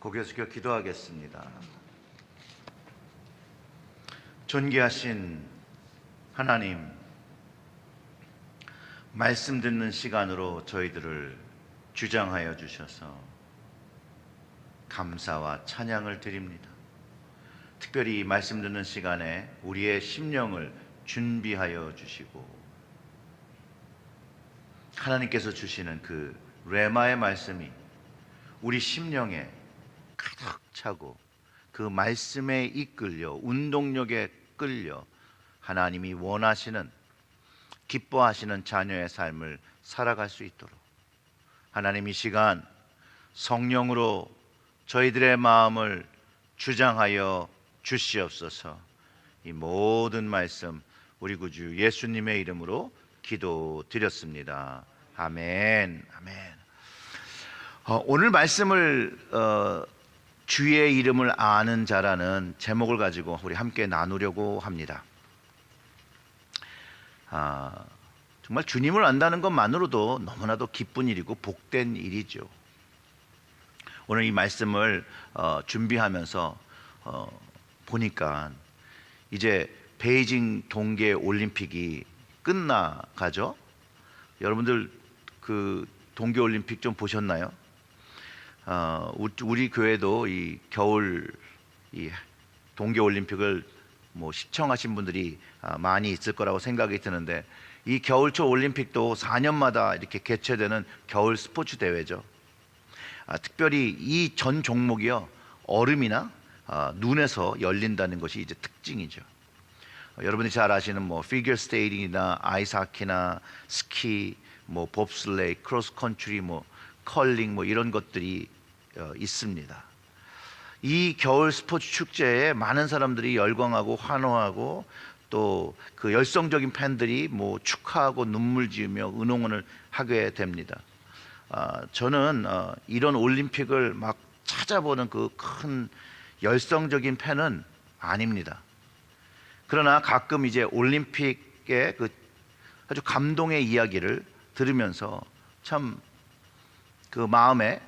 고개 숙여 기도하겠습니다. 존귀하신 하나님, 말씀 듣는 시간으로 저희들을 주장하여 주셔서 감사와 찬양을 드립니다. 특별히 이 말씀 듣는 시간에 우리의 심령을 준비하여 주시고 하나님께서 주시는 그 레마의 말씀이 우리 심령에 가득 차고 그 말씀에 이끌려 운동력에 끌려 하나님이 원하시는 기뻐하시는 자녀의 삶을 살아갈 수 있도록 하나님 이 시간 성령으로 저희들의 마음을 주장하여 주시옵소서. 이 모든 말씀 우리 구주 예수님의 이름으로 기도드렸습니다. 아멘. 아멘. 오늘 말씀을 주의 이름을 아는 자라는 제목을 가지고 우리 함께 나누려고 합니다. 정말 주님을 안다는 것만으로도 너무나도 기쁜 일이고 복된 일이죠. 오늘 이 말씀을 준비하면서 보니까 이제 베이징 동계 올림픽이 끝나가죠. 여러분들 그 동계 올림픽 좀 보셨나요? 우리 교회도 이 겨울 이 동계 올림픽을 시청하신 분들이 많이 있을 거라고 생각이 드는데, 이 겨울초 올림픽도 4년마다 이렇게 개최되는 겨울 스포츠 대회죠. 특별히 이 전 종목이요, 얼음이나 눈에서 열린다는 것이 이제 특징이죠. 여러분이 잘 아시는 피겨 스케이팅이나 아이스하키나 스키, 봅슬레이, 크로스 컨트리, 컬링 이런 것들이 있습니다. 이 겨울 스포츠 축제에 많은 사람들이 열광하고 환호하고 또 그 열성적인 팬들이 축하하고 눈물 지으며 응원을 하게 됩니다. 저는 이런 올림픽을 막 찾아보는 그 큰 열성적인 팬은 아닙니다. 그러나 가끔 이제 올림픽의 그 아주 감동의 이야기를 들으면서 참 그 마음에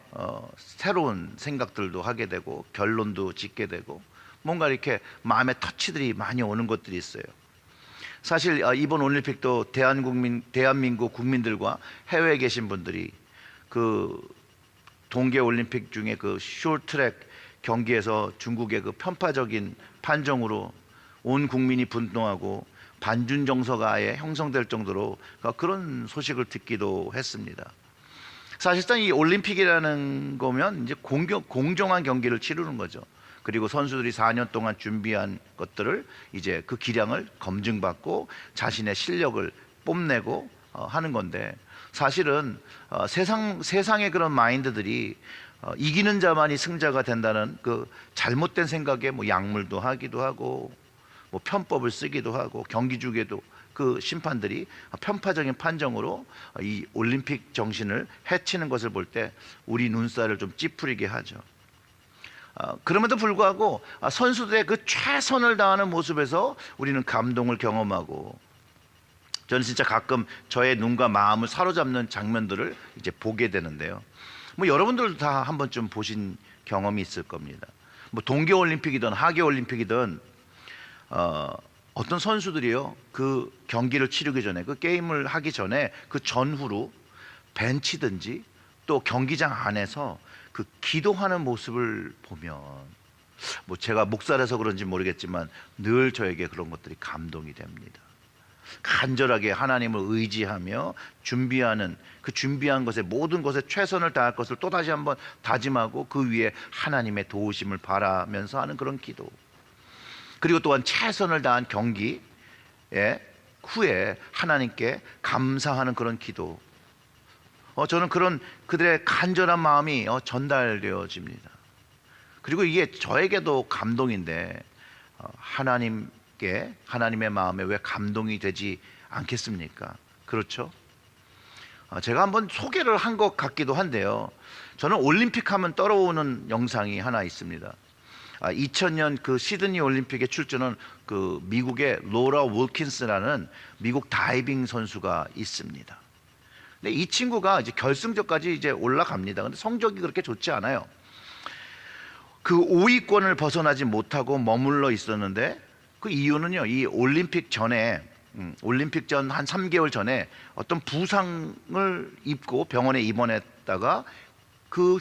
새로운 생각들도 하게 되고 결론도 짓게 되고 뭔가 이렇게 마음에 터치들이 많이 오는 것들이 있어요. 사실 이번 올림픽도 대한민국 국민들과 해외에 계신 분들이 그 동계 올림픽 중에 그 숏트랙 경기에서 중국의 그 편파적인 판정으로 온 국민이 분노하고 반준 정서가 아예 형성될 정도로 그런 소식을 듣기도 했습니다. 사실상 이 올림픽이라는 거면 이제 공정한 경기를 치르는 거죠. 그리고 선수들이 4년 동안 준비한 것들을 이제 그 기량을 검증받고 자신의 실력을 뽐내고 하는 건데, 사실은 세상의 그런 마인드들이 이기는 자만이 승자가 된다는 그 잘못된 생각에 약물도 하기도 하고 편법을 쓰기도 하고 경기 중에도 그 심판들이 편파적인 판정으로 이 올림픽 정신을 해치는 것을 볼 때 우리 눈살을 좀 찌푸리게 하죠. 그럼에도 불구하고 선수들의 그 최선을 다하는 모습에서 우리는 감동을 경험하고, 저는 진짜 가끔 저의 눈과 마음을 사로잡는 장면들을 이제 보게 되는데요. 여러분들도 다 한 번쯤 보신 경험이 있을 겁니다. 동계 올림픽이든 하계 올림픽이든 어떤 선수들이요, 그 경기를 치르기 전에, 그 게임을 하기 전에 그 전후로 벤치든지 또 경기장 안에서 그 기도하는 모습을 보면 제가 목사라서 그런지 모르겠지만 늘 저에게 그런 것들이 감동이 됩니다. 간절하게 하나님을 의지하며 준비하는 그 준비한 것에 모든 것에 최선을 다할 것을 또다시 한번 다짐하고 그 위에 하나님의 도우심을 바라면서 하는 그런 기도, 그리고 또한 최선을 다한 경기에 후에 하나님께 감사하는 그런 기도, 저는 그런 그들의 간절한 마음이 전달되어집니다. 그리고 이게 저에게도 감동인데 하나님의 마음에 왜 감동이 되지 않겠습니까? 그렇죠? 제가 한번 소개를 한 것 같기도 한데요, 저는 올림픽 하면 떠오르는 영상이 하나 있습니다. 2000년 그 시드니 올림픽에 출전한 그 미국의 로라 윌킨스라는 미국 다이빙 선수가 있습니다. 근데 이 친구가 이제 결승전까지 이제 올라갑니다. 근데 성적이 그렇게 좋지 않아요. 그 5위권을 벗어나지 못하고 머물러 있었는데, 그 이유는요, 이 올림픽 전에 올림픽 전 한 3개월 전에 어떤 부상을 입고 병원에 입원했다가 그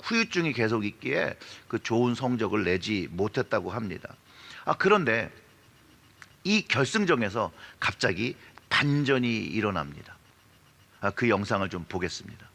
후유증이 계속 있기에 그 좋은 성적을 내지 못했다고 합니다. 그런데 이 결승전에서 갑자기 반전이 일어납니다. 그 영상을 좀 보겠습니다.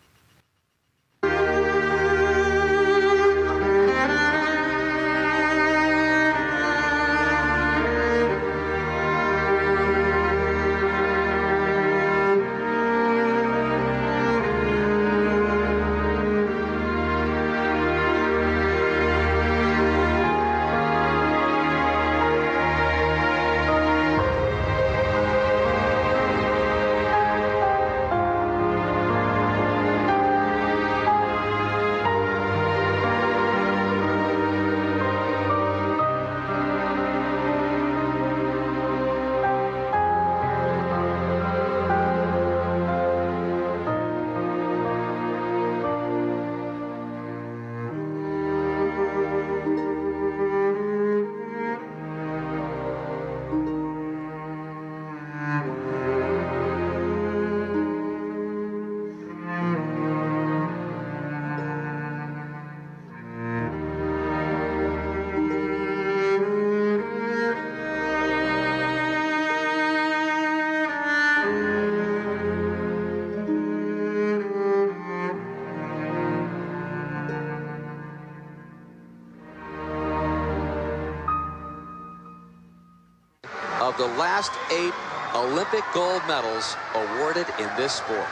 Of the last 8 Olympic gold medals awarded in this sport.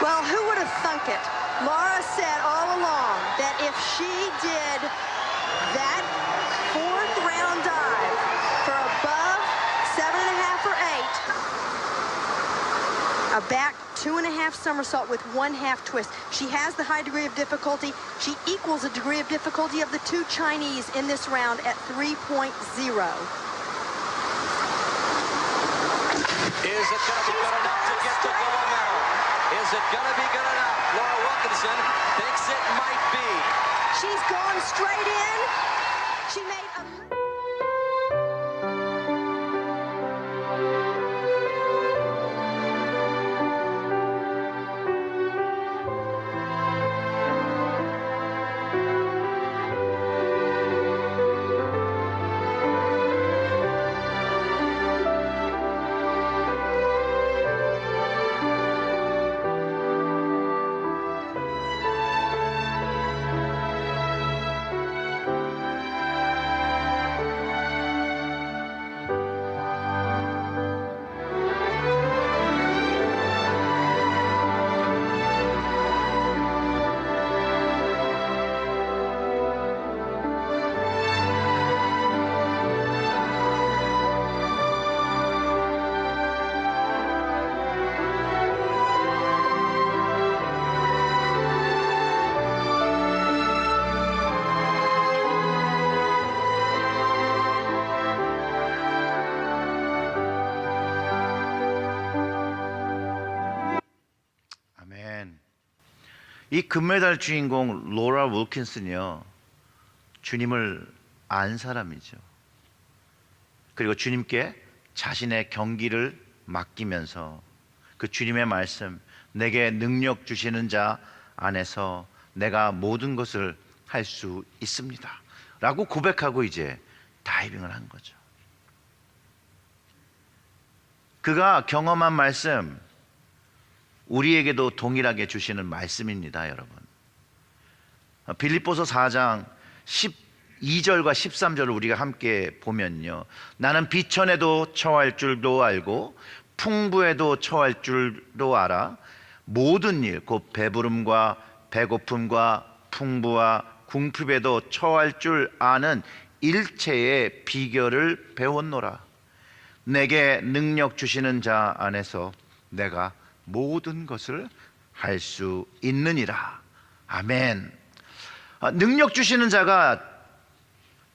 Well, who would have thunk it? Laura said all along that if she did that fourth round dive for above 7.5 or 8, a back 2.5 somersault with 1/2 twist, she has the high degree of difficulty. She equals the degree of difficulty of the 2 Chinese in this round at 3.0. Is it going to be good enough to get the gold medal? Is it going to be good enough? Laura Wilkinson thinks it might be. She's gone straight in. She made a... 이 금메달 주인공 로라 윌킨슨이요, 주님을 안 사람이죠. 그리고 주님께 자신의 경기를 맡기면서 그 주님의 말씀, 내게 능력 주시는 자 안에서 내가 모든 것을 할 수 있습니다 라고 고백하고 이제 다이빙을 한 거죠. 그가 경험한 말씀, 우리에게도 동일하게 주시는 말씀입니다, 여러분. 빌립보서 4장 12절과 13절을 우리가 함께 보면요, 나는 비천에도 처할 줄도 알고 풍부에도 처할 줄도 알아 모든 일 곧 배부름과 배고픔과 풍부와 궁핍에도 처할 줄 아는 일체의 비결을 배웠노라. 내게 능력 주시는 자 안에서 내가 모든 것을 할 수 있느니라. 아멘. 능력 주시는 자가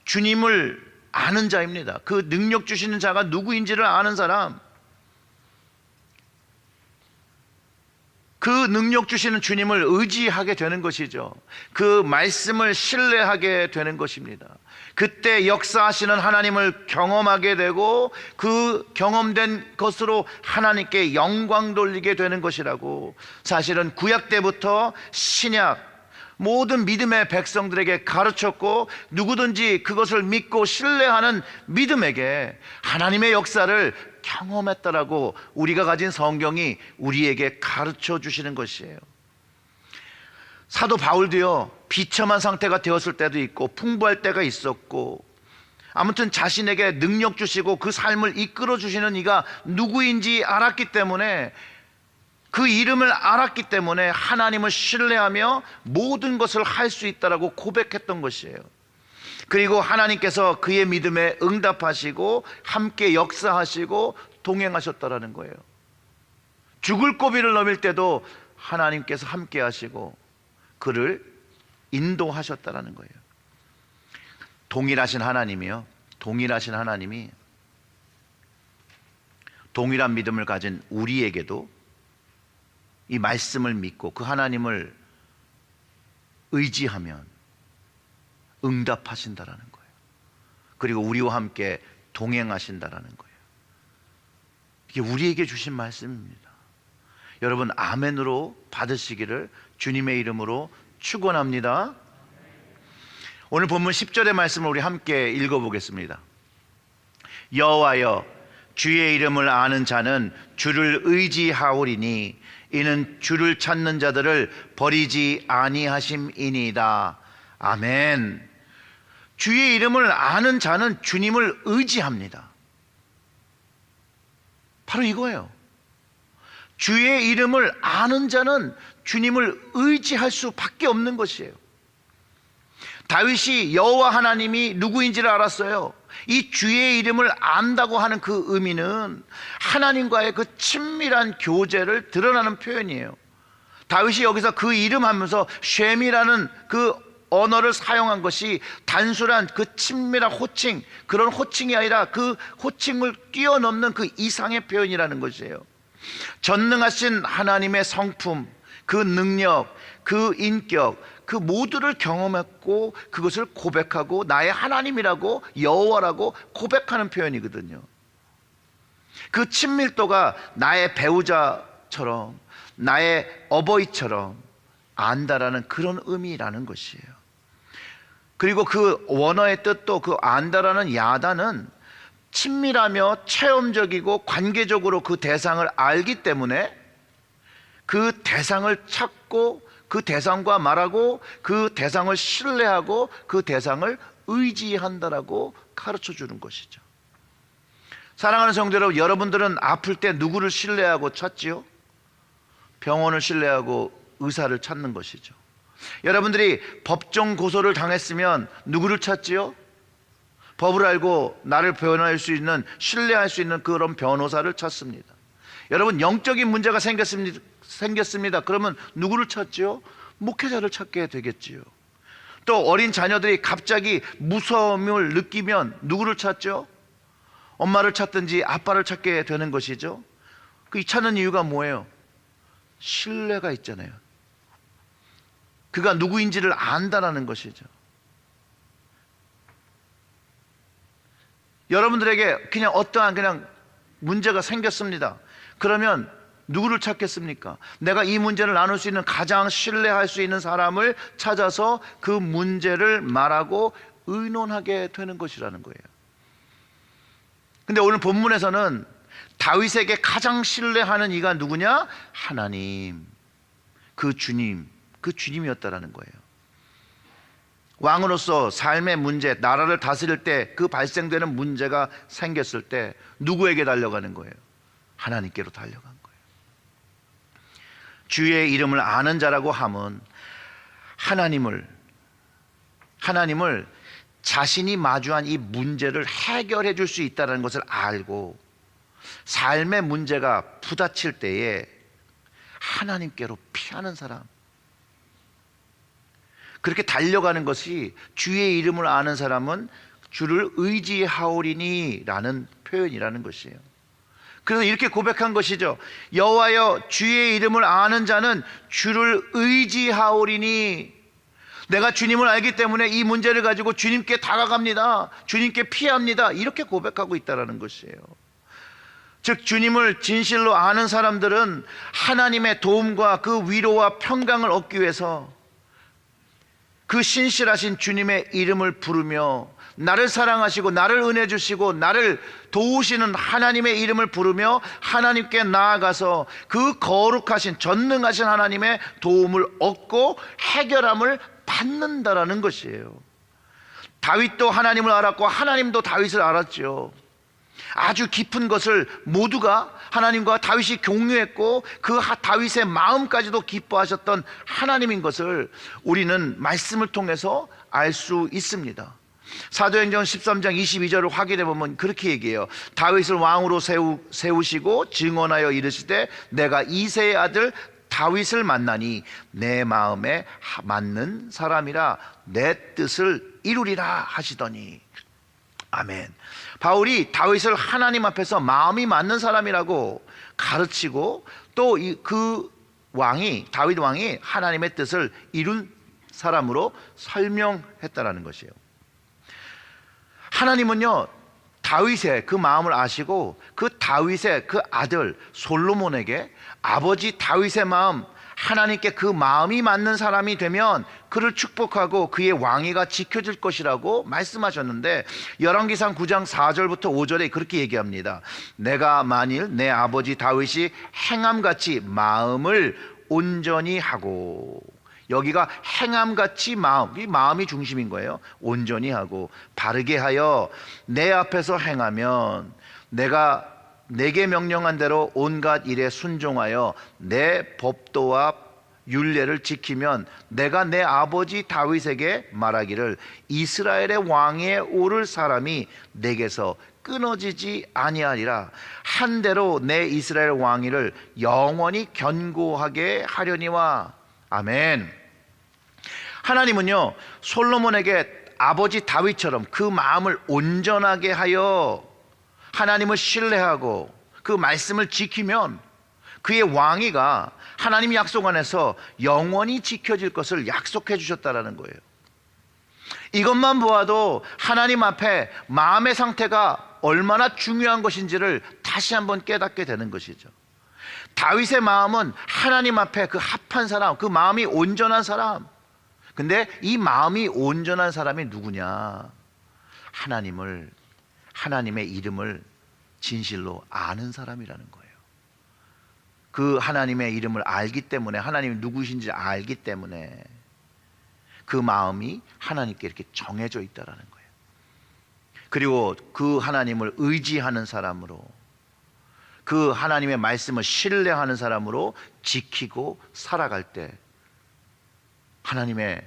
주님을 아는 자입니다. 그 능력 주시는 자가 누구인지를 아는 사람, 그 능력 주시는 주님을 의지하게 되는 것이죠. 그 말씀을 신뢰하게 되는 것입니다. 그때 역사하시는 하나님을 경험하게 되고 그 경험된 것으로 하나님께 영광 돌리게 되는 것이라고, 사실은 구약 때부터 신약 모든 믿음의 백성들에게 가르쳤고, 누구든지 그것을 믿고 신뢰하는 믿음에게 하나님의 역사를 경험했다라고 우리가 가진 성경이 우리에게 가르쳐 주시는 것이에요. 사도 바울도요, 비참한 상태가 되었을 때도 있고 풍부할 때가 있었고, 아무튼 자신에게 능력 주시고 그 삶을 이끌어 주시는 이가 누구인지 알았기 때문에, 그 이름을 알았기 때문에 하나님을 신뢰하며 모든 것을 할 수 있다라고 고백했던 것이에요. 그리고 하나님께서 그의 믿음에 응답하시고 함께 역사하시고 동행하셨다라는 거예요. 죽을 고비를 넘을 때도 하나님께서 함께 하시고 그를 인도하셨다라는 거예요. 동일하신 하나님이요, 동일하신 하나님이 동일한 믿음을 가진 우리에게도 이 말씀을 믿고 그 하나님을 의지하면 응답하신다라는 거예요. 그리고 우리와 함께 동행하신다라는 거예요. 이게 우리에게 주신 말씀입니다. 여러분, 아멘으로 받으시기를 주님의 이름으로 축원합니다. 오늘 본문 10절의 말씀을 우리 함께 읽어보겠습니다. 여호와여, 주의 이름을 아는 자는 주를 의지하오리니 이는 주를 찾는 자들을 버리지 아니하심이니이다. 아멘. 주의 이름을 아는 자는 주님을 의지합니다. 바로 이거예요. 주의 이름을 아는 자는 주님을 의지할 수밖에 없는 것이에요. 다윗이 여호와 하나님이 누구인지를 알았어요. 이 주의 이름을 안다고 하는 그 의미는 하나님과의 그 친밀한 교제를 드러나는 표현이에요. 다윗이 여기서 그 이름 하면서 쉔이라는 그 언어를 사용한 것이 단순한 그 친밀한 호칭, 그런 호칭이 아니라 그 호칭을 뛰어넘는 그 이상의 표현이라는 것이에요. 전능하신 하나님의 성품, 그 능력, 그 인격, 그 모두를 경험했고 그것을 고백하고 나의 하나님이라고, 여호와라고 고백하는 표현이거든요. 그 친밀도가 나의 배우자처럼, 나의 어버이처럼 안다라는 그런 의미라는 것이에요. 그리고 그 원어의 뜻도, 그 안다라는 야다는 친밀하며 체험적이고 관계적으로 그 대상을 알기 때문에 그 대상을 찾고 그 대상과 말하고 그 대상을 신뢰하고 그 대상을 의지한다라고 가르쳐 주는 것이죠. 사랑하는 성도 여러분, 여러분들은 아플 때 누구를 신뢰하고 찾지요? 병원을 신뢰하고 의사를 찾는 것이죠. 여러분들이 법정 고소를 당했으면 누구를 찾지요? 법을 알고 나를 변호할 수 있는, 신뢰할 수 있는 그런 변호사를 찾습니다. 여러분, 영적인 문제가 생겼습니다. 그러면 누구를 찾지요? 목회자를 찾게 되겠지요. 또 어린 자녀들이 갑자기 무서움을 느끼면 누구를 찾죠? 엄마를 찾든지 아빠를 찾게 되는 것이죠. 그 찾는 이유가 뭐예요? 신뢰가 있잖아요. 그가 누구인지를 안다라는 것이죠. 여러분들에게 그냥 어떠한 그냥 문제가 생겼습니다. 그러면 누구를 찾겠습니까? 내가 이 문제를 나눌 수 있는, 가장 신뢰할 수 있는 사람을 찾아서 그 문제를 말하고 의논하게 되는 것이라는 거예요. 근데 오늘 본문에서는 다윗에게 가장 신뢰하는 이가 누구냐? 하나님, 그 주님, 그 주님이었다라는 거예요. 왕으로서 삶의 문제, 나라를 다스릴 때 그 발생되는 문제가 생겼을 때 누구에게 달려가는 거예요? 하나님께로 달려간 거예요. 주의 이름을 아는 자라고 함은 하나님을 자신이 마주한 이 문제를 해결해 줄 수 있다는 것을 알고 삶의 문제가 부딪힐 때에 하나님께로 피하는 사람, 그렇게 달려가는 것이 주의 이름을 아는 사람은 주를 의지하오리니 라는 표현이라는 것이에요. 그래서 이렇게 고백한 것이죠. 여호와여, 주의 이름을 아는 자는 주를 의지하오리니. 내가 주님을 알기 때문에 이 문제를 가지고 주님께 다가갑니다, 주님께 피합니다, 이렇게 고백하고 있다는 것이에요. 즉 주님을 진실로 아는 사람들은 하나님의 도움과 그 위로와 평강을 얻기 위해서 그 신실하신 주님의 이름을 부르며, 나를 사랑하시고 나를 은혜 주시고 나를 도우시는 하나님의 이름을 부르며 하나님께 나아가서 그 거룩하신 전능하신 하나님의 도움을 얻고 해결함을 받는다라는 것이에요. 다윗도 하나님을 알았고 하나님도 다윗을 알았죠. 아주 깊은 것을 모두가 하나님과 다윗이 공유했고 그 다윗의 마음까지도 기뻐하셨던 하나님인 것을 우리는 말씀을 통해서 알 수 있습니다. 사도행전 13장 22절을 확인해 보면 그렇게 얘기해요. 다윗을 왕으로 세우시고 증언하여 이르시되 내가 이새의 아들 다윗을 만나니 내 마음에 맞는 사람이라 내 뜻을 이루리라 하시더니. 아멘. 바울이 다윗을 하나님 앞에서 마음이 맞는 사람이라고 가르치고 또 그 왕이, 다윗 왕이 하나님의 뜻을 이룬 사람으로 설명했다라는 것이에요. 하나님은요, 다윗의 그 마음을 아시고 그 다윗의 그 아들 솔로몬에게 아버지 다윗의 마음, 하나님께 그 마음이 맞는 사람이 되면 그를 축복하고 그의 왕위가 지켜질 것이라고 말씀하셨는데, 열왕기상 9장 4절부터 5절에 그렇게 얘기합니다. 내가 만일 내 아버지 다윗이 행함같이 마음을 온전히 하고, 여기가 행함같이 마음, 이 마음이 중심인 거예요. 온전히 하고 바르게 하여 내 앞에서 행하면, 내가 내게 명령한 대로 온갖 일에 순종하여 내 법도와 율례를 지키면 내가 내 아버지 다윗에게 말하기를 이스라엘의 왕위에 오를 사람이 내게서 끊어지지 아니하리라. 한대로 내 이스라엘 왕위를 영원히 견고하게 하려니와. 아멘. 하나님은요, 솔로몬에게 아버지 다윗처럼 그 마음을 온전하게 하여 하나님을 신뢰하고 그 말씀을 지키면 그의 왕위가 하나님 약속 안에서 영원히 지켜질 것을 약속해 주셨다라는 거예요. 이것만 보아도 하나님 앞에 마음의 상태가 얼마나 중요한 것인지를 다시 한번 깨닫게 되는 것이죠. 다윗의 마음은 하나님 앞에 그 합한 사람, 그 마음이 온전한 사람. 근데 이 마음이 온전한 사람이 누구냐? 하나님의 이름을 진실로 아는 사람이라는 거예요. 그 하나님의 이름을 알기 때문에, 하나님이 누구신지 알기 때문에 그 마음이 하나님께 이렇게 정해져 있다라는 거예요. 그리고 그 하나님을 의지하는 사람으로, 그 하나님의 말씀을 신뢰하는 사람으로 지키고 살아갈 때 하나님의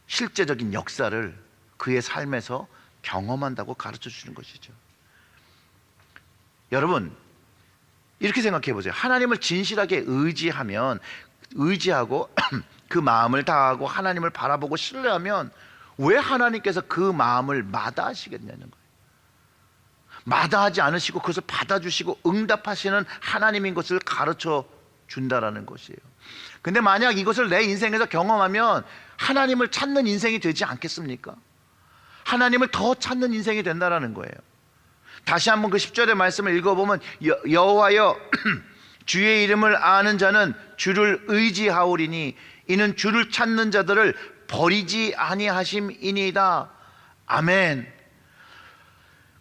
실제적인 역사를 그의 삶에서 경험한다고 가르쳐 주는 것이죠. 여러분, 이렇게 생각해 보세요. 하나님을 진실하게 의지하고 그 마음을 다하고 하나님을 바라보고 신뢰하면 왜 하나님께서 그 마음을 마다하시겠냐는 거예요. 마다하지 않으시고 그것을 받아주시고 응답하시는 하나님인 것을 가르쳐 준다라는 것이에요. 근데 만약 이것을 내 인생에서 경험하면 하나님을 찾는 인생이 되지 않겠습니까? 하나님을 더 찾는 인생이 된다라는 거예요. 다시 한번 그 10절의 말씀을 읽어보면 여호와여 주의 이름을 아는 자는 주를 의지하오리니 이는 주를 찾는 자들을 버리지 아니하심이니이다. 아멘.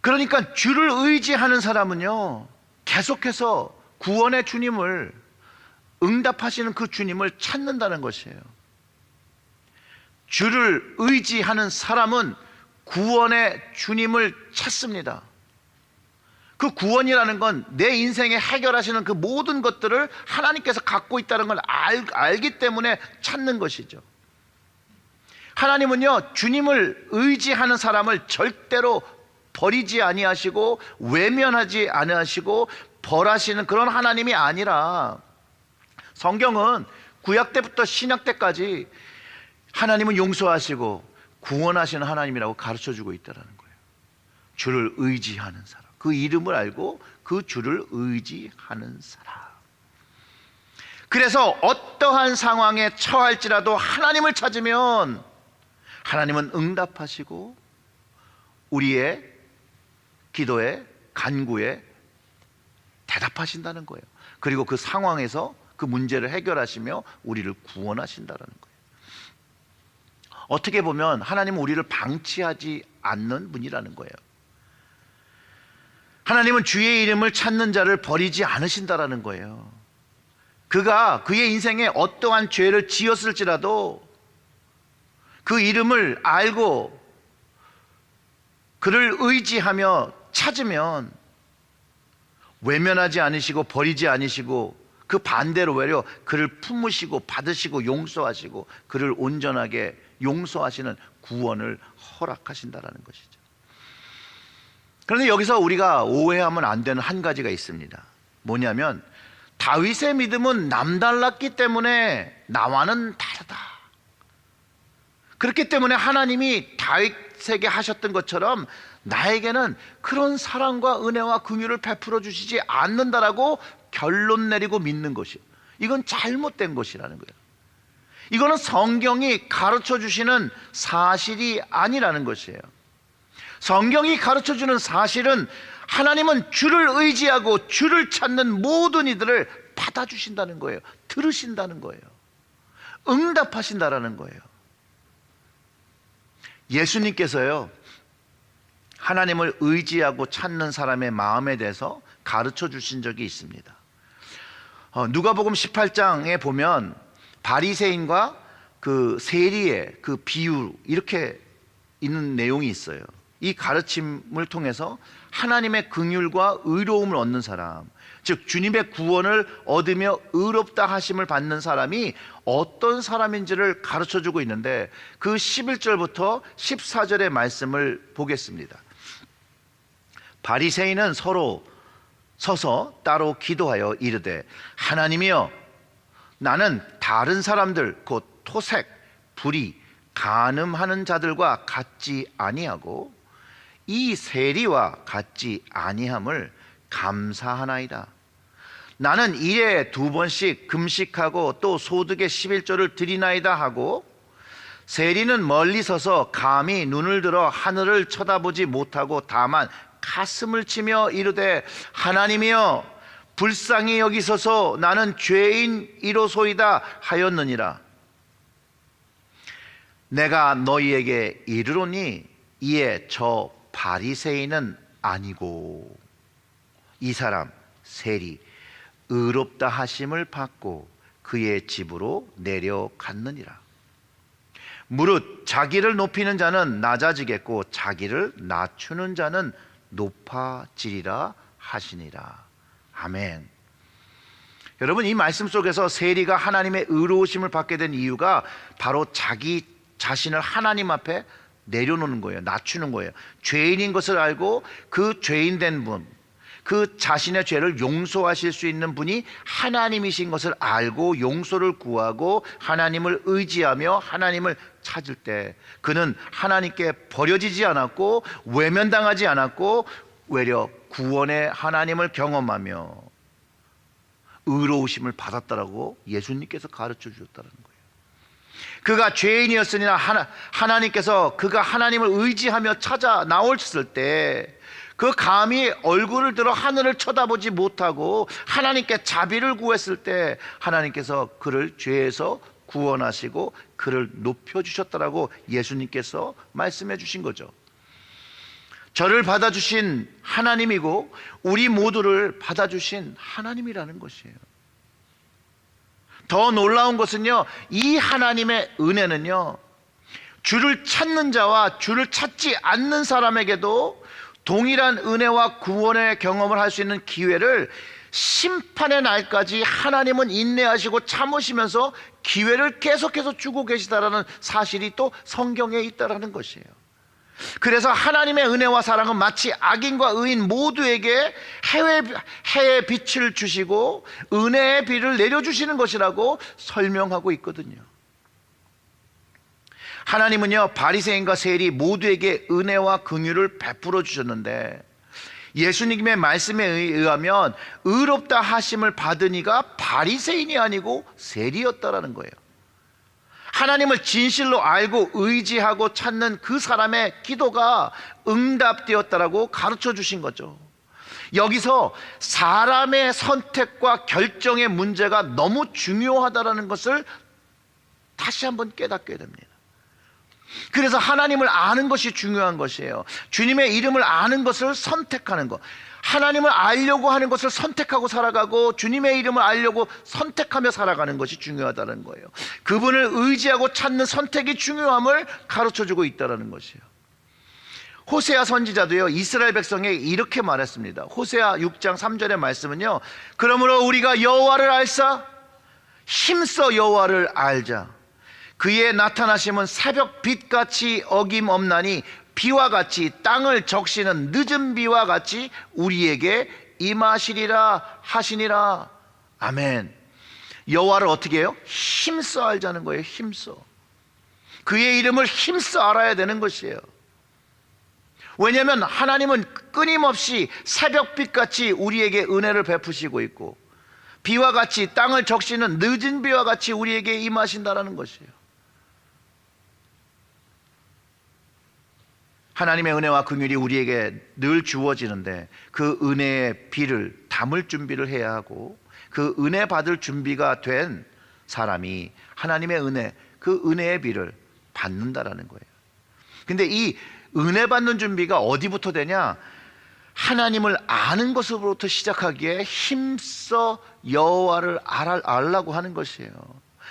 그러니까 주를 의지하는 사람은요, 계속해서 구원의 주님을, 응답하시는 그 주님을 찾는다는 것이에요. 주를 의지하는 사람은 구원의 주님을 찾습니다. 그 구원이라는 건 내 인생에 해결하시는 그 모든 것들을 하나님께서 갖고 있다는 걸 알기 때문에 찾는 것이죠. 하나님은요, 주님을 의지하는 사람을 절대로 버리지 아니하시고 외면하지 아니하시고 벌하시는 그런 하나님이 아니라, 성경은 구약 때부터 신약 때까지 하나님은 용서하시고 구원하시는 하나님이라고 가르쳐주고 있다는 거예요. 주를 의지하는 사람, 그 그 이름을 알고 그 주를 의지하는 사람. 그래서 어떠한 상황에 처할지라도 하나님을 찾으면 하나님은 응답하시고 우리의 기도에, 간구에 대답하신다는 거예요. 그리고 그 상황에서 그 문제를 해결하시며 우리를 구원하신다는 거예요. 어떻게 보면 하나님은 우리를 방치하지 않는 분이라는 거예요. 하나님은 주의 이름을 찾는 자를 버리지 않으신다라는 거예요. 그가 그의 인생에 어떠한 죄를 지었을지라도 그 이름을 알고 그를 의지하며 찾으면 외면하지 않으시고 버리지 않으시고 그 반대로 외려 그를 품으시고 받으시고 용서하시고 그를 온전하게 용서하시는 구원을 허락하신다라는 것이죠. 그런데 여기서 우리가 오해하면 안 되는 한 가지가 있습니다. 뭐냐면 다윗의 믿음은 남달랐기 때문에 나와는 다르다. 그렇기 때문에 하나님이 다윗에게 하셨던 것처럼 나에게는 그런 사랑과 은혜와 긍휼을 베풀어 주시지 않는다라고 결론 내리고 믿는 것이요, 이건 잘못된 것이라는 거예요. 이거는 성경이 가르쳐 주시는 사실이 아니라는 것이에요. 성경이 가르쳐 주는 사실은 하나님은 주를 의지하고 주를 찾는 모든 이들을 받아주신다는 거예요. 들으신다는 거예요. 응답하신다라는 거예요. 예수님께서요, 하나님을 의지하고 찾는 사람의 마음에 대해서 가르쳐 주신 적이 있습니다. 누가복음 18장에 보면 바리새인과 그 세리의 그 비유, 이렇게 있는 내용이 있어요. 이 가르침을 통해서 하나님의 긍휼과 의로움을 얻는 사람, 즉 주님의 구원을 얻으며 의롭다 하심을 받는 사람이 어떤 사람인지를 가르쳐주고 있는데, 그 11절부터 14절의 말씀을 보겠습니다. 바리새인은 서로 서서 따로 기도하여 이르되, 하나님이여, 나는 다른 사람들 곧 토색, 불의, 간음하는 자들과 같지 아니하고 이 세리와 같지 아니함을 감사하나이다. 나는 일에 2번씩 금식하고 또 소득의 11조를 드리나이다 하고, 세리는 멀리 서서 감히 눈을 들어 하늘을 쳐다보지 못하고 다만 가슴을 치며 이르되, 하나님이여, 불쌍히 여기소서, 나는 죄인이로소이다 하였느니라. 내가 너희에게 이르노니 이에 저 바리새인은 아니고 이 사람 세리 의롭다 하심을 받고 그의 집으로 내려갔느니라. 무릇 자기를 높이는 자는 낮아지겠고 자기를 낮추는 자는 높아지리라 하시니라. 아멘. 여러분, 이 말씀 속에서 세리가 하나님의 의로우심을 받게 된 이유가 바로 자기 자신을 하나님 앞에 내려놓는 거예요. 낮추는 거예요. 죄인인 것을 알고 그 죄인된 분, 그 자신의 죄를 용서하실 수 있는 분이 하나님이신 것을 알고 용서를 구하고 하나님을 의지하며 하나님을 찾을 때 그는 하나님께 버려지지 않았고 외면당하지 않았고 외려 구원의 하나님을 경험하며 의로우심을 받았다라고 예수님께서 가르쳐 주셨다는 거예요. 그가 죄인이었으나 하나님께서 그가 하나님을 의지하며 찾아 나왔을 때 그 감히 얼굴을 들어 하늘을 쳐다보지 못하고 하나님께 자비를 구했을 때 하나님께서 그를 죄에서 구원하시고 그를 높여주셨다라고 예수님께서 말씀해 주신 거죠. 저를 받아주신 하나님이고 우리 모두를 받아주신 하나님이라는 것이에요. 더 놀라운 것은요, 이 하나님의 은혜는요, 주를 찾는 자와 주를 찾지 않는 사람에게도 동일한 은혜와 구원의 경험을 할 수 있는 기회를 심판의 날까지 하나님은 인내하시고 참으시면서 기회를 계속해서 주고 계시다라는 사실이 또 성경에 있다라는 것이에요. 그래서 하나님의 은혜와 사랑은 마치 악인과 의인 모두에게 해의 빛을 주시고 은혜의 비를 내려주시는 것이라고 설명하고 있거든요. 하나님은요, 바리새인과 세리 모두에게 은혜와 긍휼을 베풀어 주셨는데 예수님의 말씀에 의하면 의롭다 하심을 받은 이가 바리새인이 아니고 세리였다라는 거예요. 하나님을 진실로 알고 의지하고 찾는 그 사람의 기도가 응답되었다라고 가르쳐 주신 거죠. 여기서 사람의 선택과 결정의 문제가 너무 중요하다라는 것을 다시 한번 깨닫게 됩니다. 그래서 하나님을 아는 것이 중요한 것이에요. 주님의 이름을 아는 것을 선택하는 것, 하나님을 알려고 하는 것을 선택하고 살아가고 주님의 이름을 알려고 선택하며 살아가는 것이 중요하다는 거예요. 그분을 의지하고 찾는 선택이 중요함을 가르쳐주고 있다는 것이에요. 호세아 선지자도요, 이스라엘 백성에게 이렇게 말했습니다. 호세아 6장 3절의 말씀은요, 그러므로 우리가 여호와를 알사 힘써 여호와를 알자. 그의 나타나심은 새벽 빛같이 어김없나니 비와 같이 땅을 적시는 늦은 비와 같이 우리에게 임하시리라 하시니라. 아멘. 여호와를 어떻게 해요? 힘써 알자는 거예요. 힘써. 그의 이름을 힘써 알아야 되는 것이에요. 왜냐하면 하나님은 끊임없이 새벽빛같이 우리에게 은혜를 베푸시고 있고 비와 같이 땅을 적시는 늦은 비와 같이 우리에게 임하신다는 것이에요. 하나님의 은혜와 긍휼이 우리에게 늘 주어지는데 그 은혜의 비를 담을 준비를 해야 하고 그 은혜 받을 준비가 된 사람이 하나님의 은혜, 그 은혜의 비를 받는다라는 거예요. 근데 이 은혜 받는 준비가 어디부터 되냐? 하나님을 아는 것으로부터 시작하기에 힘써 여호와를 알라고 하는 것이에요.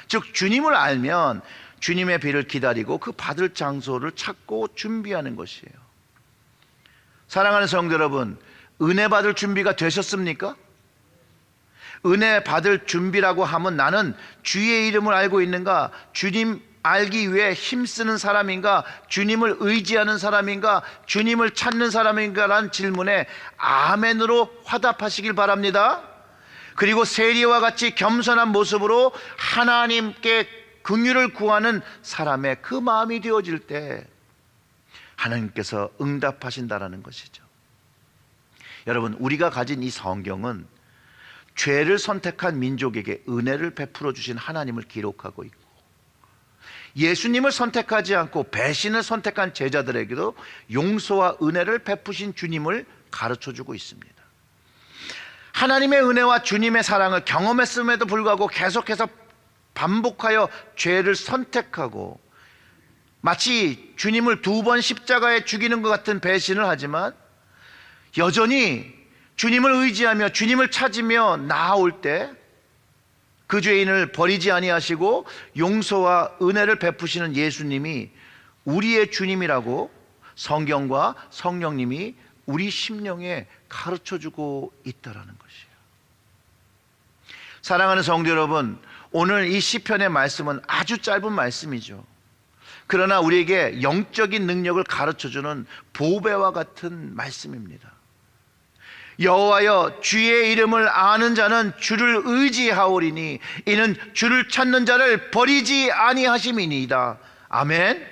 즉 주님을 알면 주님의 비를 기다리고 그 받을 장소를 찾고 준비하는 것이에요. 사랑하는 성도 여러분, 은혜 받을 준비가 되셨습니까? 은혜 받을 준비라고 하면 나는 주의 이름을 알고 있는가? 주님 알기 위해 힘쓰는 사람인가? 주님을 의지하는 사람인가? 주님을 찾는 사람인가? 라는 질문에 아멘으로 화답하시길 바랍니다. 그리고 세리와 같이 겸손한 모습으로 하나님께 긍휼을 구하는 사람의 그 마음이 되어질 때 하나님께서 응답하신다라는 것이죠. 여러분, 우리가 가진 이 성경은 죄를 선택한 민족에게 은혜를 베풀어 주신 하나님을 기록하고 있고 예수님을 선택하지 않고 배신을 선택한 제자들에게도 용서와 은혜를 베푸신 주님을 가르쳐주고 있습니다. 하나님의 은혜와 주님의 사랑을 경험했음에도 불구하고 계속해서 반복하여 죄를 선택하고 마치 주님을 2번 십자가에 죽이는 것 같은 배신을 하지만 여전히 주님을 의지하며 주님을 찾으며 나아올 때 그 죄인을 버리지 아니하시고 용서와 은혜를 베푸시는 예수님이 우리의 주님이라고 성경과 성령님이 우리 심령에 가르쳐주고 있다라는 것이에요. 사랑하는 성도 여러분, 오늘 이 시편의 말씀은 아주 짧은 말씀이죠. 그러나 우리에게 영적인 능력을 가르쳐주는 보배와 같은 말씀입니다. 여호와여, 주의 이름을 아는 자는 주를 의지하오리니 이는 주를 찾는 자를 버리지 아니하심이니이다. 아멘.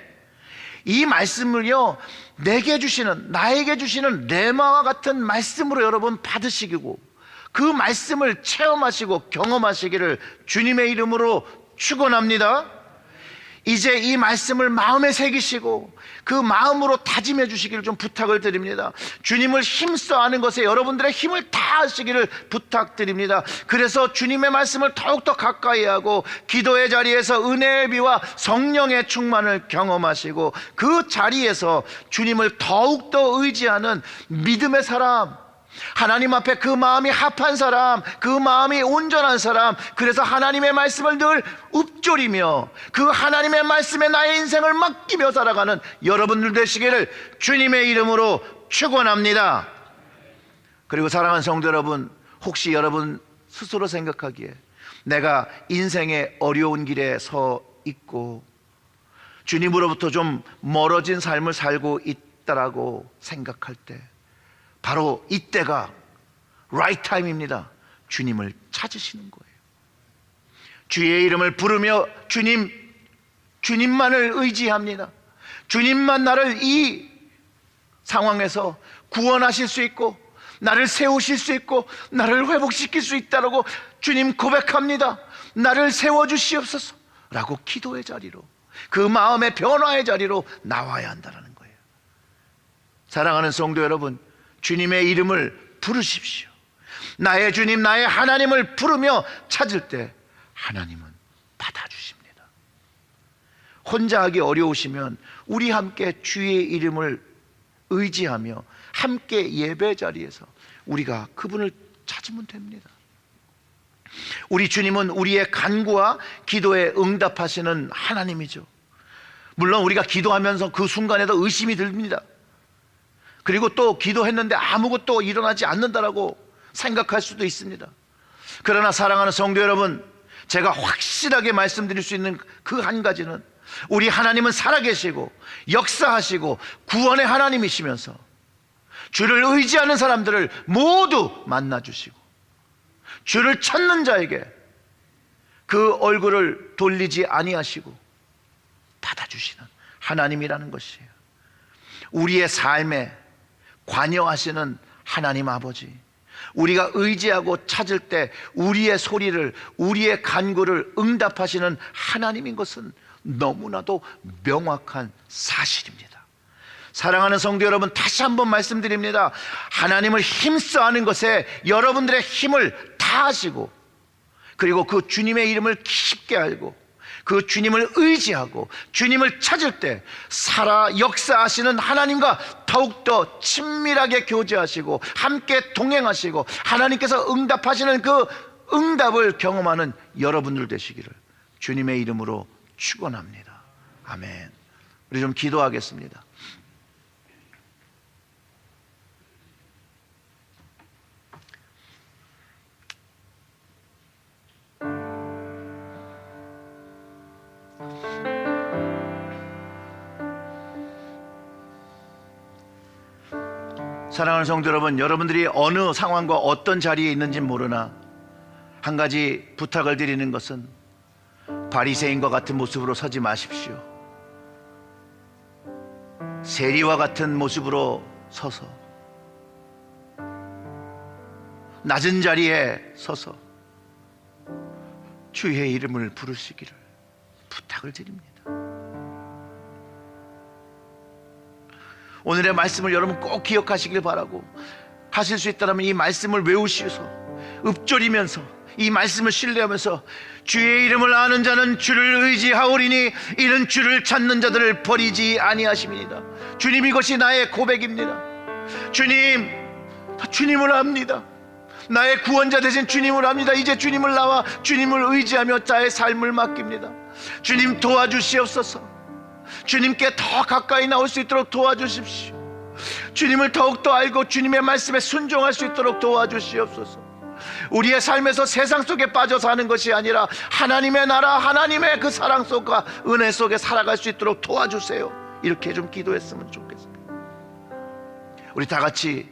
이 말씀을요, 내게 주시는, 나에게 주시는 레마와 같은 말씀으로 여러분 받으시고 그 말씀을 체험하시고 경험하시기를 주님의 이름으로 축원합니다. 이제 이 말씀을 마음에 새기시고 그 마음으로 다짐해 주시기를 좀 부탁을 드립니다. 주님을 힘써 아는 것에 여러분들의 힘을 다하시기를 부탁드립니다. 그래서 주님의 말씀을 더욱더 가까이 하고 기도의 자리에서 은혜의 비와 성령의 충만을 경험하시고 그 자리에서 주님을 더욱더 의지하는 믿음의 사람, 하나님 앞에 그 마음이 합한 사람, 그 마음이 온전한 사람, 그래서 하나님의 말씀을 늘 읊조리며 그 하나님의 말씀에 나의 인생을 맡기며 살아가는 여러분들 되시기를 주님의 이름으로 축원합니다. 그리고 사랑하는 성도 여러분, 혹시 여러분 스스로 생각하기에 내가 인생의 어려운 길에 서 있고 주님으로부터 좀 멀어진 삶을 살고 있다라고 생각할 때 바로 이때가 right time입니다. 주님을 찾으시는 거예요. 주의 이름을 부르며 주님만을 의지합니다. 주님만 나를 이 상황에서 구원하실 수 있고 나를 세우실 수 있고 나를 회복시킬 수 있다라고 주님 고백합니다. 나를 세워주시옵소서 라고 기도의 자리로, 그 마음의 변화의 자리로 나와야 한다는 거예요. 사랑하는 성도 여러분, 주님의 이름을 부르십시오. 나의 주님, 나의 하나님을 부르며 찾을 때 하나님은 받아주십니다. 혼자 하기 어려우시면 우리 함께 주의 이름을 의지하며 함께 예배 자리에서 우리가 그분을 찾으면 됩니다. 우리 주님은 우리의 간구와 기도에 응답하시는 하나님이죠. 물론 우리가 기도하면서 그 순간에도 의심이 듭니다. 그리고 또 기도했는데 아무것도 일어나지 않는다라고 생각할 수도 있습니다. 그러나 사랑하는 성도 여러분, 제가 확실하게 말씀드릴 수 있는 그 한 가지는, 우리 하나님은 살아계시고 역사하시고 구원의 하나님이시면서 주를 의지하는 사람들을 모두 만나주시고 주를 찾는 자에게 그 얼굴을 돌리지 아니하시고 받아주시는 하나님이라는 것이에요. 우리의 삶에 관여하시는 하나님 아버지, 우리가 의지하고 찾을 때 우리의 소리를, 우리의 간구를 응답하시는 하나님인 것은 너무나도 명확한 사실입니다. 사랑하는 성도 여러분, 다시 한번 말씀드립니다. 하나님을 힘써 하는 것에 여러분들의 힘을 다하시고, 그리고 그 주님의 이름을 깊게 알고 그 주님을 의지하고 주님을 찾을 때 살아 역사하시는 하나님과 더욱더 친밀하게 교제하시고 함께 동행하시고 하나님께서 응답하시는 그 응답을 경험하는 여러분들 되시기를 주님의 이름으로 축원합니다. 아멘. 우리 좀 기도하겠습니다. 사랑하는 성도 여러분, 여러분들이 어느 상황과 어떤 자리에 있는지 모르나 한 가지 부탁을 드리는 것은 바리새인과 같은 모습으로 서지 마십시오. 세리와 같은 모습으로 서서, 낮은 자리에 서서 주의 이름을 부르시기를 부탁을 드립니다. 오늘의 말씀을 여러분 꼭 기억하시길 바라고, 하실 수 있다면 이 말씀을 외우시면서 읊조리면서 이 말씀을 신뢰하면서 주의 이름을 아는 자는 주를 의지하오리니 이는 주를 찾는 자들을 버리지 아니하십니다. 주님, 이것이 나의 고백입니다. 주님, 나 주님을 압니다. 나의 구원자 되신 주님을 압니다. 이제 주님을 나와 주님을 의지하며 자의 삶을 맡깁니다. 주님, 도와주시옵소서. 주님께 더 가까이 나올 수 있도록 도와주십시오. 주님을 더욱더 알고 주님의 말씀에 순종할 수 있도록 도와주시옵소서. 우리의 삶에서 세상 속에 빠져 사는 것이 아니라 하나님의 나라, 하나님의 그 사랑 속과 은혜 속에 살아갈 수 있도록 도와주세요. 이렇게 좀 기도했으면 좋겠습니다. 우리 다 같이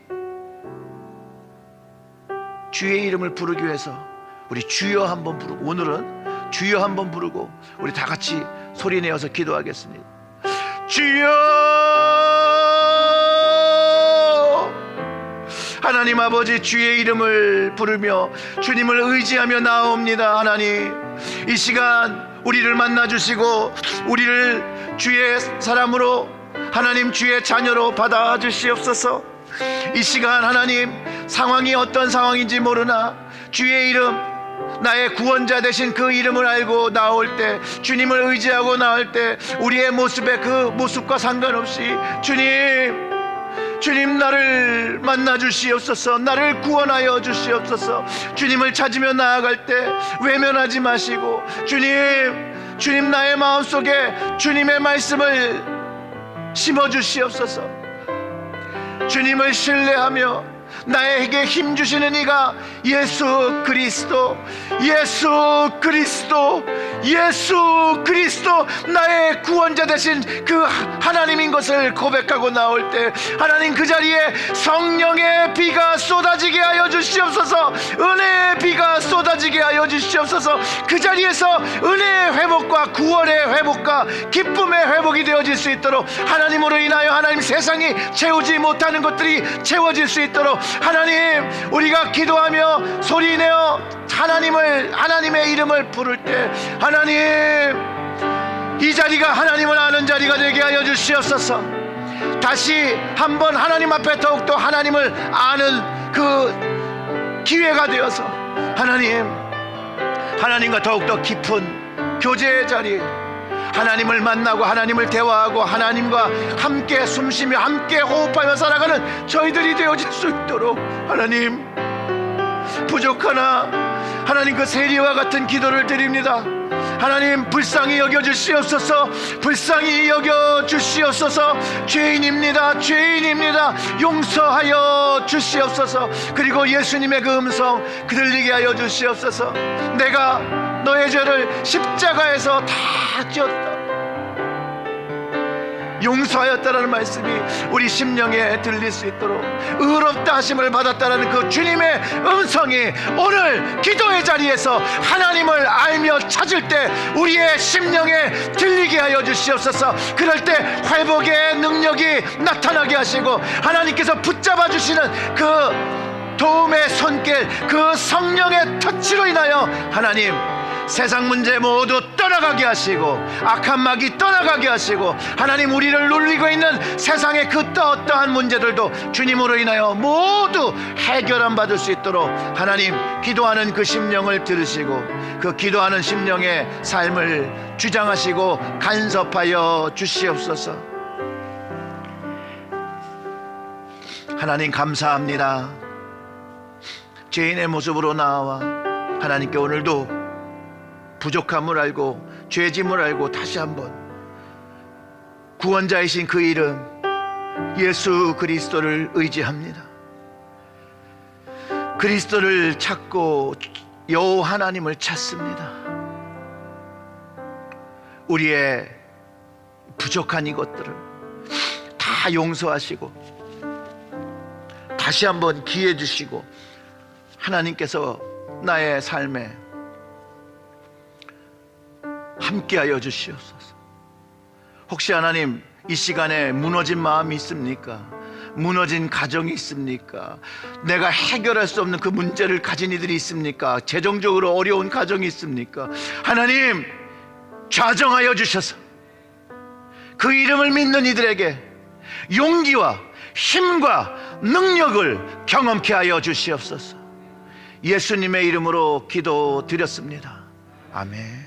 주의 이름을 부르기 위해서 우리 주여 한번 부르고, 오늘은 주여 한번 부르고 우리 다 같이 소리 내어서 기도하겠습니다. 주여! 하나님 아버지, 주의 이름을 부르며 주님을 의지하며 나옵니다. 하나님, 이 시간 우리를 만나주시고 우리를 주의 사람으로, 하나님 주의 자녀로 받아주시옵소서. 이 시간 하나님, 상황이 어떤 상황인지 모르나 주의 이름, 나의 구원자 되신 그 이름을 알고 나올 때, 주님을 의지하고 나올 때 우리의 모습에 그 모습과 상관없이 주님 나를 만나 주시옵소서. 나를 구원하여 주시옵소서. 주님을 찾으며 나아갈 때 외면하지 마시고 주님 나의 마음속에 주님의 말씀을 심어 주시옵소서. 주님을 신뢰하며 나에게 힘 주시는 이가 예수 그리스도, 예수 그리스도, 예수 그리스도 나의 구원자 되신 그 하나님인 것을 고백하고 나올 때 하나님 그 자리에 성령의 비가 쏟아지게 하여 주시옵소서. 은혜의 비가 쏟아지게 하여 주시옵소서. 그 자리에서 은혜의 회복과 구원의 회복과 기쁨의 회복이 되어질 수 있도록, 하나님으로 인하여 하나님 세상이 채우지 못하는 것들이 채워질 수 있도록, 하나님 우리가 기도하며 소리내어 하나님의 이름을 부를 때 하나님 이 자리가 하나님을 아는 자리가 되게 하여 주시옵소서. 다시 한번 하나님 앞에 더욱더 하나님을 아는 그 기회가 되어서 하나님과 더욱더 깊은 교제의 자리, 하나님을 만나고 하나님을 대화하고 하나님과 함께 숨쉬며 함께 호흡하며 살아가는 저희들이 되어질 수 있도록 하나님, 부족하나 하나님 그 세리와 같은 기도를 드립니다. 하나님 불쌍히 여겨주시옵소서. 불쌍히 여겨주시옵소서. 죄인입니다. 용서하여 주시옵소서. 그리고 예수님의 그 음성 들리게 하여 주시옵소서. 내가 너의 죄를 십자가에서 다 지었다, 용서하였다라는 말씀이 우리 심령에 들릴 수 있도록, 의롭다 하심을 받았다라는 그 주님의 음성이 오늘 기도의 자리에서 하나님을 알며 찾을 때 우리의 심령에 들리게 하여 주시옵소서. 그럴 때 회복의 능력이 나타나게 하시고 하나님께서 붙잡아 주시는 그 도움의 손길, 그 성령의 터치로 인하여 하나님 세상 문제 모두 떠나가게 하시고 악한 마귀 떠나가게 하시고 하나님 우리를 눌리고 있는 세상의 그 어떠한 문제들도 주님으로 인하여 모두 해결함 받을 수 있도록 하나님 기도하는 그 심령을 들으시고 그 기도하는 심령의 삶을 주장하시고 간섭하여 주시옵소서. 하나님 감사합니다. 죄인의 모습으로 나와 하나님께 오늘도 부족함을 알고 죄짐을 알고 다시 한번 구원자이신 그 이름 예수 그리스도를 의지합니다. 그리스도를 찾고 여호와 하나님을 찾습니다. 우리의 부족한 이것들을 다 용서하시고 다시 한번 기회 주시고 하나님께서 나의 삶에 함께하여 주시옵소서. 혹시 하나님 이 시간에 무너진 마음이 있습니까? 무너진 가정이 있습니까? 내가 해결할 수 없는 그 문제를 가진 이들이 있습니까? 재정적으로 어려운 가정이 있습니까? 하나님 좌정하여 주셔서 그 이름을 믿는 이들에게 용기와 힘과 능력을 경험케 하여 주시옵소서. 예수님의 이름으로 기도드렸습니다. 아멘.